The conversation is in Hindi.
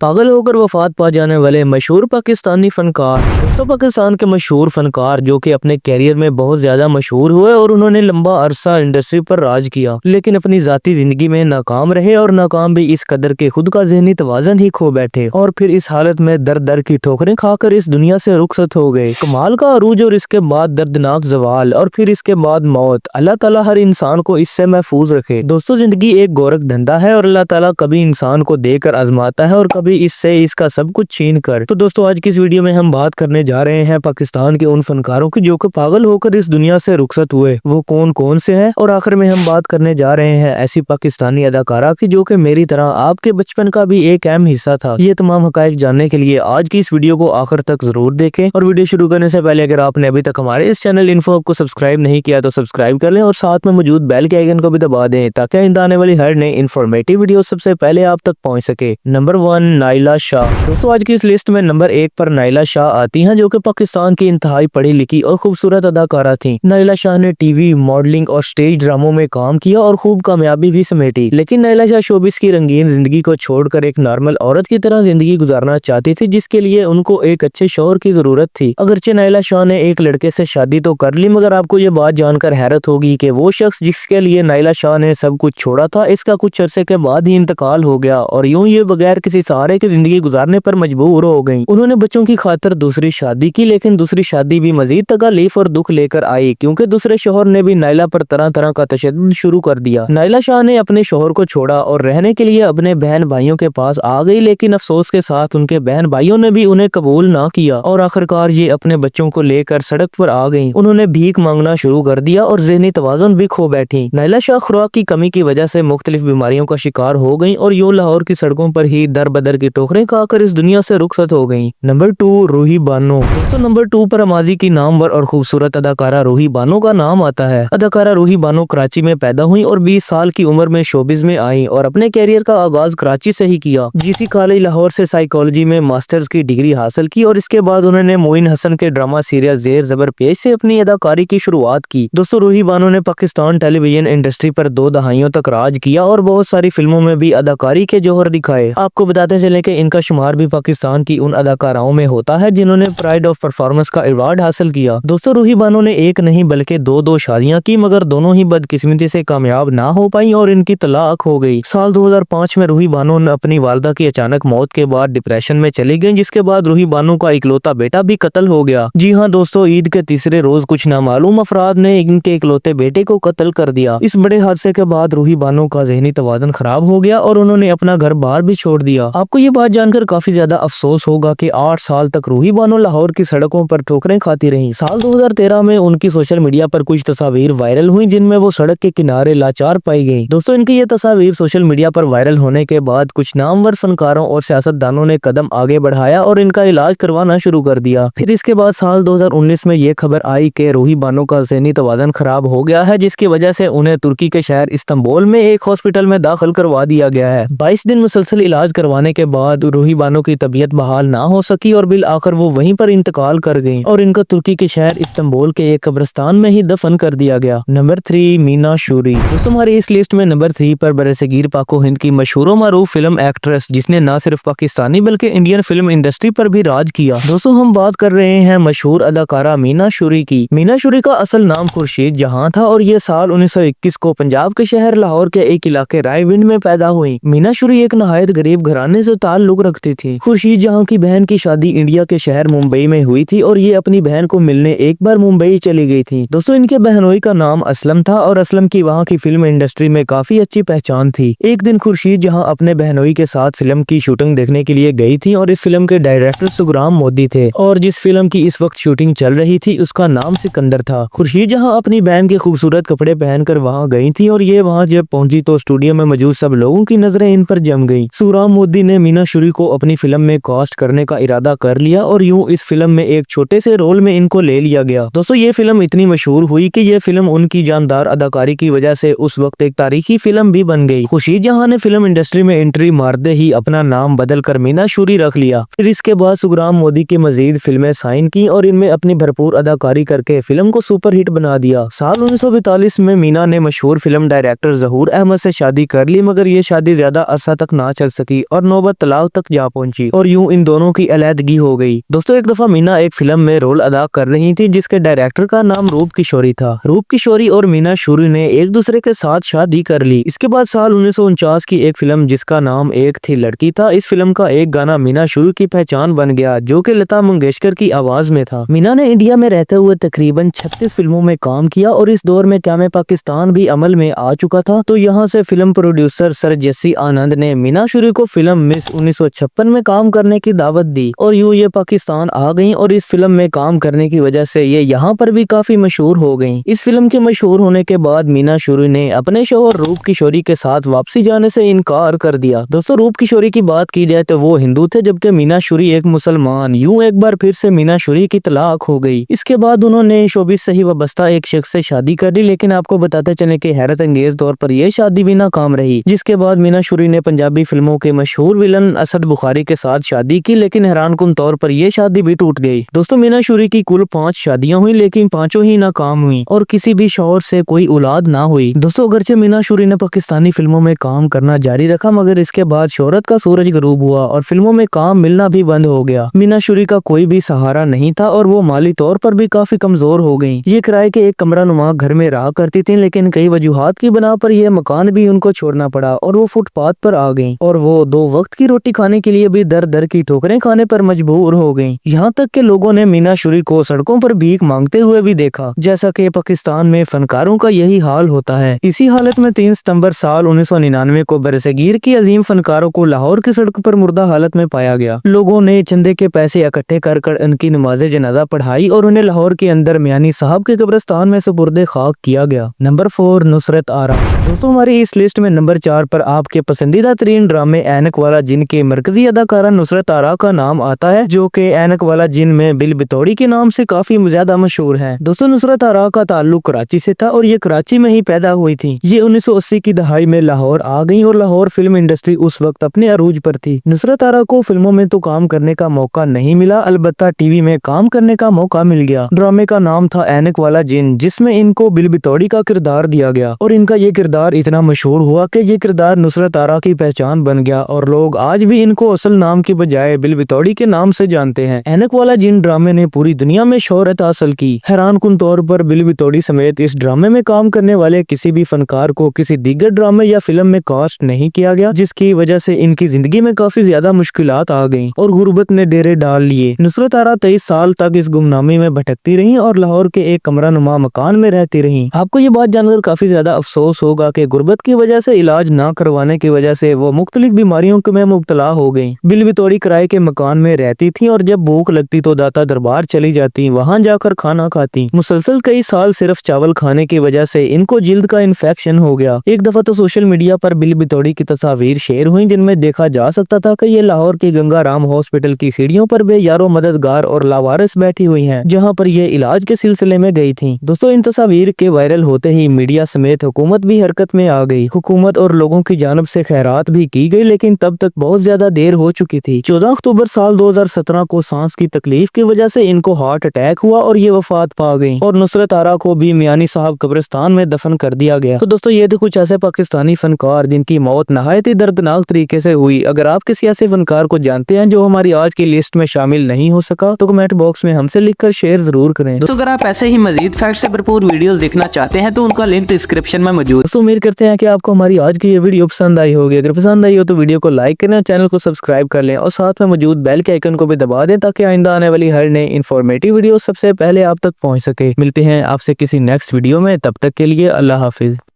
पागल होकर वफात पा जाने वाले मशहूर पाकिस्तानी फनकार। दोस्तों, पाकिस्तान के मशहूर फनकार जो कि अपने कैरियर में बहुत ज्यादा मशहूर हुए और उन्होंने लंबा अरसा इंडस्ट्री पर राज किया, लेकिन अपनी जाती जिंदगी में नाकाम रहे और नाकाम भी इस कदर के खुद का ज़हनी तवाज़ुन ही खो बैठे और फिर इस हालत में दर दर की ठोकरें खाकर इस दुनिया से रुखसत हो गए। कमाल का अरूज और इसके बाद दर्दनाक जवाल और फिर इसके बाद मौत। अल्लाह ताला हर इंसान को इससे महफूज रखे। दोस्तों, जिंदगी एक गोरख धंधा है और अल्लाह ताला कभी इंसान को देकर आजमाता है और कभी इससे इसका सब कुछ छीन कर। तो दोस्तों, आज की इस वीडियो में हम बात करने जा रहे हैं पाकिस्तान के उन फनकारों की जो कि पागल होकर इस दुनिया से रुखसत हुए। वो कौन कौन से हैं और आखिर में हम बात करने जा रहे हैं ऐसी पाकिस्तानी अदाकारा की जो कि मेरी तरह आपके बचपन का भी एक अहम हिस्सा था। ये तमाम हकायक जानने के लिए आज की इस वीडियो को आखिर तक जरूर देखें और वीडियो शुरू करने से पहले अगर आपने अभी तक हमारे इस चैनल इन्फो को सब्सक्राइब नहीं किया तो सब्सक्राइब कर लें और साथ में मौजूद बेल के आइकन को भी दबा दें ताकि आइंदा आने वाली हर नई इन्फॉर्मेटिव वीडियो सबसे पहले आप तक पहुंच सके। Number 1, Naila Shah. दोस्तों, आज की इस लिस्ट में नंबर 1 पर नाइला शाह आती हैं जो कि पाकिस्तान की इंतहाई पढ़ी लिखी और खूबसूरत अदाकारा थी। नाइला शाह ने टीवी, मॉडलिंग और स्टेज ड्रामों में काम किया और खूब कामयाबी भी समेटी, लेकिन नाइला शाह शोबिस की रंगीन जिंदगी को छोड़कर एक नॉर्मल औरत की तरह जिंदगी गुजारना चाहती थी, जिसके लिए उनको एक अच्छे शौहर की जरूरत थी। अगरचे नाइला शाह ने एक लड़के से शादी तो कर ली, मगर आपको ये बात जानकर हैरत होगी कि वो शख्स जिसके लिए नाइला शाह ने सब कुछ छोड़ा था, इसका कुछ अरसे के बाद ही इंतकाल हो गया और यूं ये बगैर किसी सहारे की जिंदगी गुजारने पर मजबूर हो गई। उन्होंने बच्चों की खातिर दूसरी शादी की, लेकिन दूसरी शादी भी मजीद तकलीफ और दुख लेकर आई क्योंकि दूसरे शोहर ने भी नाइला पर तरह तरह का तशद्दुद शुरू कर दिया। नाइला शाह ने अपने शोहर को छोड़ा और रहने के लिए अपने बहन भाइयों के पास आ गई, लेकिन अफसोस के साथ उनके बहन भाइयों ने भी उन्हें कबूल ना किया और आखिरकार ये अपने बच्चों को लेकर सड़क पर आ गई। उन्होंने भीख मांगना शुरू कर दिया और ज़हनी तवाज़ुन भी खो बैठी। नाइला शाह खुराक की कमी की वजह से मुख्तलिफ बीमारियों का शिकार हो गई और यूं लाहौर की सड़कों पर ही दर बदर की ठोकरें खाकर इस दुनिया से रुखसत हो गई। नंबर 2, रूही बानो। दोस्तों, नंबर 2 पर अमाजी की नामवर और खूबसूरत अदाकारा रूही बानो का नाम आता है। अदाकारा रूही बानो कराची में पैदा हुई और 20 साल की उम्र में शोबिज में आई और अपने कैरियर का आगाज कराची से ही किया। जीसी कॉलेज लाहौर से साइकोलॉजी में मास्टर्स की डिग्री हासिल की और इसके बाद उन्होंने मोइन हसन के ड्रामा सीरियल जेर जबर पेश से अपनी अदाकारी की शुरुआत की। दोस्तों, रूही बानो ने पाकिस्तान टेलीविजन इंडस्ट्री पर 2 दहाइयों तक राज किया और बहुत सारी फिल्मों में भी अदाकारी के जौहर दिखाए। आपको बताते चले कि इनका शुमार भी पाकिस्तान की उन अदाकाराओं में होता है जिन्होंने प्राइड ऑफ परफॉर्मेंस का अवार्ड हासिल किया। दोस्तों, रूही बानो ने एक नहीं बल्कि दो शादियां की, मगर दोनों ही बदकिस्मती से कामयाब ना हो पाई और इनकी तलाक हो गई। साल 2005 में रूही बानो ने अपनी वालदा की अचानक मौत के बाद डिप्रेशन में चली गई, जिसके बाद रूही बानो का इकलौता बेटा भी कत्ल हो गया। जी हाँ दोस्तों, ईद के तीसरे रोज कुछ नामालूम अफराद ने इनके इकलौते बेटे को कत्ल कर दिया। इस बड़े हादसे के बाद रूही बानो का ज़हनी तवाज़ुन खराब हो गया और उन्होंने अपना घर बार भी छोड़ दिया। आपको ये बात जानकर काफी ज्यादा अफसोस होगा कि 8 साल तक रूही बानो लाहौर की सड़कों पर ठोकरें खाती रहीं। साल 2013 में उनकी सोशल मीडिया पर कुछ तस्वीर वायरल हुई जिनमें वो सड़क के किनारे लाचार पाई गई। दोस्तों, इनकी ये तस्वीर सोशल मीडिया पर वायरल होने के बाद कुछ नामवर फनकारों और सियासतदानों ने कदम आगे बढ़ाया और इनका इलाज करवाना शुरू कर दिया। फिर इसके बाद साल 2019 में ये खबर आई कि रूही बानो का ज़हनी तवाज़ुन खराब हो गया है, जिसकी वजह से उन्हें तुर्की के शहर इस्तांबुल में एक हॉस्पिटल में दाखिल करवा दिया गया है। 22 दिन मुसलसल इलाज करवाने के बाद रूही बानो की तबीयत बहाल ना हो सकी और बिल आखिर वो वहीं पर इंतकाल कर गईं और इनका तुर्की के शहर इस्तांबुल के एक कब्रिस्तान में ही दफन कर दिया गया। नंबर 3, मीना शूरी। दोस्तों, हमारी इस लिस्ट में नंबर 3 पर बरसगीर पाको हिंद की मशहूर और मारूफ फिल्म एक्ट्रेस जिसने न सिर्फ पाकिस्तानी बल्कि इंडियन फिल्म इंडस्ट्री पर भी राज किया। दोस्तों, हम बात कर रहे हैं मशहूर अदाकारा मीना शूरी की। मीना शूरी का असल नाम खुर्शीद जहां था और ये साल 1921 को पंजाब के शहर लाहौर के एक इलाके रायविंड में पैदा हुई। मीना शूरी एक नहायत गरीब घराने से ताल्लुक रखती थी। खुर्शीद जहां की बहन की शादी इंडिया के शहर मुंबई में हुई थी और ये अपनी बहन को मिलने एक बार मुंबई चली गई थी। दोस्तों, इनके बहनोई का नाम असलम था और असलम की वहाँ की फिल्म इंडस्ट्री में काफी अच्छी पहचान थी। एक दिन खुर्शीद जहाँ अपने बहनोई के साथ फिल्म की शूटिंग देखने के लिए गई थी और इस फिल्म के डायरेक्टर सुग्राम मोदी थे और जिस फिल्म की इस वक्त शूटिंग चल रही थी उसका नाम सिकंदर था। खुर्शीद जहाँ अपनी बहन के खूबसूरत कपड़े पहनकर वहाँ गई थी और ये वहाँ जब पहुंची तो स्टूडियो में मौजूद सब लोगों की नजरें इन पर जम गई। सुग्राम मोदी ने मीना शूरी को अपनी फिल्म में कास्ट करने का इरादा कर लिया और यूं इस फिल्म में एक छोटे से रोल में इनको ले लिया गया। दोस्तों, ये फिल्म इतनी मशहूर हुई कि ये फिल्म उनकी जानदार अदाकारी की वजह से उस वक्त एक तारीखी फिल्म भी बन गई। खुर्शीद जहां ने फिल्म इंडस्ट्री में एंट्री मारते ही अपना नाम बदल कर मीना शूरी रख लिया। फिर इसके बाद सुग्राम मोदी की मजीद फिल्में साइन की और इनमें अपनी भरपूर अदाकारी करके फिल्म को सुपर हिट बना दिया। साल 1942 में मीना ने मशहूर फिल्म डायरेक्टर जहूर अहमद से शादी कर ली, मगर ये शादी ज्यादा अरसा तक ना चल सकी और नौबत हुकूमत तलाक तक जा पहुंची और यूं इन दोनों की अलहदगी हो गई। दोस्तों एक दफा मीना एक फिल्म में रोल अदा कर रही थी जिसके डायरेक्टर का नाम रूप किशोरी था। रूप किशोरी और मीना शुरी ने एक दूसरे के साथ शादी कर ली। इसके बाद साल 1949 की एक फिल्म जिसका नाम एक थी लड़की था, इस फिल्म का एक गाना मीना शुरी की पहचान बन गया जो कि लता मंगेशकर की आवाज में था। मीना ने इंडिया में रहते हुए तकरीबन 36 फिल्मों में काम किया और इस दौर में क्या पाकिस्तान भी अमल में आ चुका था। तो यहाँ से फिल्म प्रोड्यूसर सर जेसी आनंद ने मीना शुरी को फिल्म मिस 1956 में काम करने की दावत दी और यूं ये पाकिस्तान आ गईं और इस फिल्म में काम करने की वजह से ये यहाँ पर भी काफी मशहूर हो गईं। इस फिल्म के मशहूर होने के बाद मीना शुरी ने अपने शौहर रूप किशोरी के साथ वापसी जाने से इनकार कर दिया। दोस्तों रूप किशोरी की बात की जाए तो वो हिंदू थे जबकि मीना शुरी एक मुसलमान। यूं एक बार फिर से मीना शुरी की तलाक हो गई। इसके बाद उन्होंने शोबिस से ही वाबस्ता एक शख्स से शादी कर ली, लेकिन आपको बताते चले कि हैरत अंगेज तौर पर यह शादी भी नाकाम रही। जिसके बाद मीना शुरी ने पंजाबी फिल्मों के मशहूर विलन असद बुखारी के साथ शादी की, लेकिन हैरानकुन तौर पर यह शादी भी टूट गई। दोस्तों मीना शुरी की कुल 5 शादियां हुई लेकिन पांचों ही नाकाम हुई और किसी भी शौहर से कोई औलाद ना हुई। दोस्तों अगरचे मीना शुरी ने पाकिस्तानी फिल्मों में काम करना जारी रखा मगर इसके बाद शोहरत का सूरज गरूब हुआ और फिल्मों में काम मिलना भी बंद हो गया। मीना शुरी का कोई भी सहारा नहीं था और वो माली तौर पर भी काफी कमजोर हो गयी। ये किराए के एक कमरा नुमा घर में रहा करती थी, लेकिन कई वजूहात की बना पर यह मकान भी उनको छोड़ना पड़ा और वो फुटपाथ पर आ गईं और वो 2 वक्त की रोटी खाने के लिए भी दर दर की ठोकरें खाने पर मजबूर हो गईं। यहाँ तक के लोगों ने मीना शुरी को सड़कों पर भीख मांगते हुए भी देखा, जैसा कि पाकिस्तान में फनकारों का यही हाल होता है। इसी हालत में 3 सितंबर साल 1999 को बरसगीर की अजीम फनकारों को लाहौर की सड़क पर मुर्दा हालत में पाया गया। लोगों ने चंदे के पैसे इकट्ठे कर उनकी नमाज जनाजा पढ़ाई और उन्हें लाहौर के अंदर मियानी साहब के कब्रिस्तान में सुपुर्दे खाक किया गया। नंबर 4 नुसरत आरा। दोस्तों हमारी इस लिस्ट में नंबर 4 पर आपके पसंदीदा तरीन ड्रामे ऐनक वाला जिन के मरकजी अदाकारा नुसरत आरा का नाम आता है, जो कि ऐनक वाला जिन में बिल बितौड़ी के नाम से काफी ज्यादा मशहूर है। दोस्तों नुसरत आरा का ताल्लुक कराची से था और ये कराची में ही पैदा हुई थी। ये 1980 की दहाई में लाहौर आ गई और लाहौर फिल्म इंडस्ट्री उस वक्त अपने अरूज पर थी। नुसरत आरा को फिल्मों में तो काम करने का मौका नहीं मिला, अलबत्ता टीवी में काम करने का मौका मिल गया। ड्रामे का नाम था ऐनक वाला जिन, जिसमें इनको बिल बितौड़ी का किरदार दिया गया और इनका ये किरदार इतना मशहूर हुआ कि ये किरदार नुसरत आरा की पहचान बन गया और लोग आज भी इनको असल नाम की बजाय बिल बितौड़ी के नाम से जानते हैं। ऐनक वाला जिन ड्रामे ने पूरी दुनिया में शोहरत हासिल की। हैरानकुन तौर पर बिल बितौड़ी समेत इस ड्रामे में काम करने वाले किसी भी फनकार को किसी दीगर ड्रामे या फिल्म में कास्ट नहीं किया गया, जिसकी वजह से इनकी जिंदगी में काफी ज्यादा मुश्किलात आ गईं और गुर्बत ने डेरे डाल लिए। नुसरत आरा 23 साल तक इस गुमनामी में भटकती रहीं और लाहौर के एक कमरा नुमा मकान में रहती रहीं। आपको ये बात जानकर काफी ज्यादा अफसोस होगा कि गुर्बत की वजह से इलाज ना करवाने की वजह से वो मुख्तलिफ बीमारियों में मुब्तला हो गयी। बिल बितौड़ी किराए के मकान में रहती थी और जब भूख लगती तो दाता दरबार चली जाती, वहाँ जाकर खाना खाती। मुसलसल कई साल सिर्फ चावल खाने की वजह से इनको जिल्द का इन्फेक्शन हो गया। एक दफा तो सोशल मीडिया पर बिल बितौड़ी की तस्वीर शेयर हुई जिनमें देखा जा सकता था कि ये लाहौर के गंगा राम हॉस्पिटल की सीढ़ियों पर बेयारो मददगार और लावारिस बैठी हुई हैं, जहां पर ये इलाज के सिलसिले में गई थी। दोस्तों इन तस्वीर के वायरल होते ही मीडिया समेत हुकूमत भी हरकत में आ गई। हुकूमत और लोगों की जानब से खैरात भी की गई, लेकिन तब तक बहुत ज्यादा देर हो चुकी थी। 14 अक्टूबर साल 2017 को सांस की तकलीफ की वजह से इनको हार्ट अटैक हुआ और ये वफात पा गई और नुसरत आरा को भी मियानी साहब कब्रिस्तान में दफन कर दिया गया। तो दोस्तों ये थे कुछ ऐसे पाकिस्तानी फनकार जिनकी मौत नहायत ही दर्दनाक तरीके से हुई। अगर आप किसी ऐसे फनकार को जानते हैं जो हमारी आज की लिस्ट में शामिल नहीं हो सका तो कमेंट बॉक्स में हमसे लिखकर शेयर जरूर करें। दोस्तों अगर आप ऐसे ही मजीद फैक्ट से भरपूर वीडियोस देखना चाहते हैं तो उनका लिंक डिस्क्रिप्शन में मौजूद। दोस्तों उम्मीद करते हैं कि आपको हमारी आज की ये वीडियो पसंद आई होगी। अगर पसंद आई हो तो वीडियो को लाइक करें, चैनल को सब्सक्राइब कर लें और साथ में मौजूद बेल के आइकन को भी दबा दें ताकि आइंदा आने वाली हर नई इन्फॉर्मेटिव वीडियो सबसे पहले आप तक पहुंच सके। मिलते हैं आपसे किसी नेक्स्ट वीडियो में, तब तक के लिए अल्लाह हाफिज।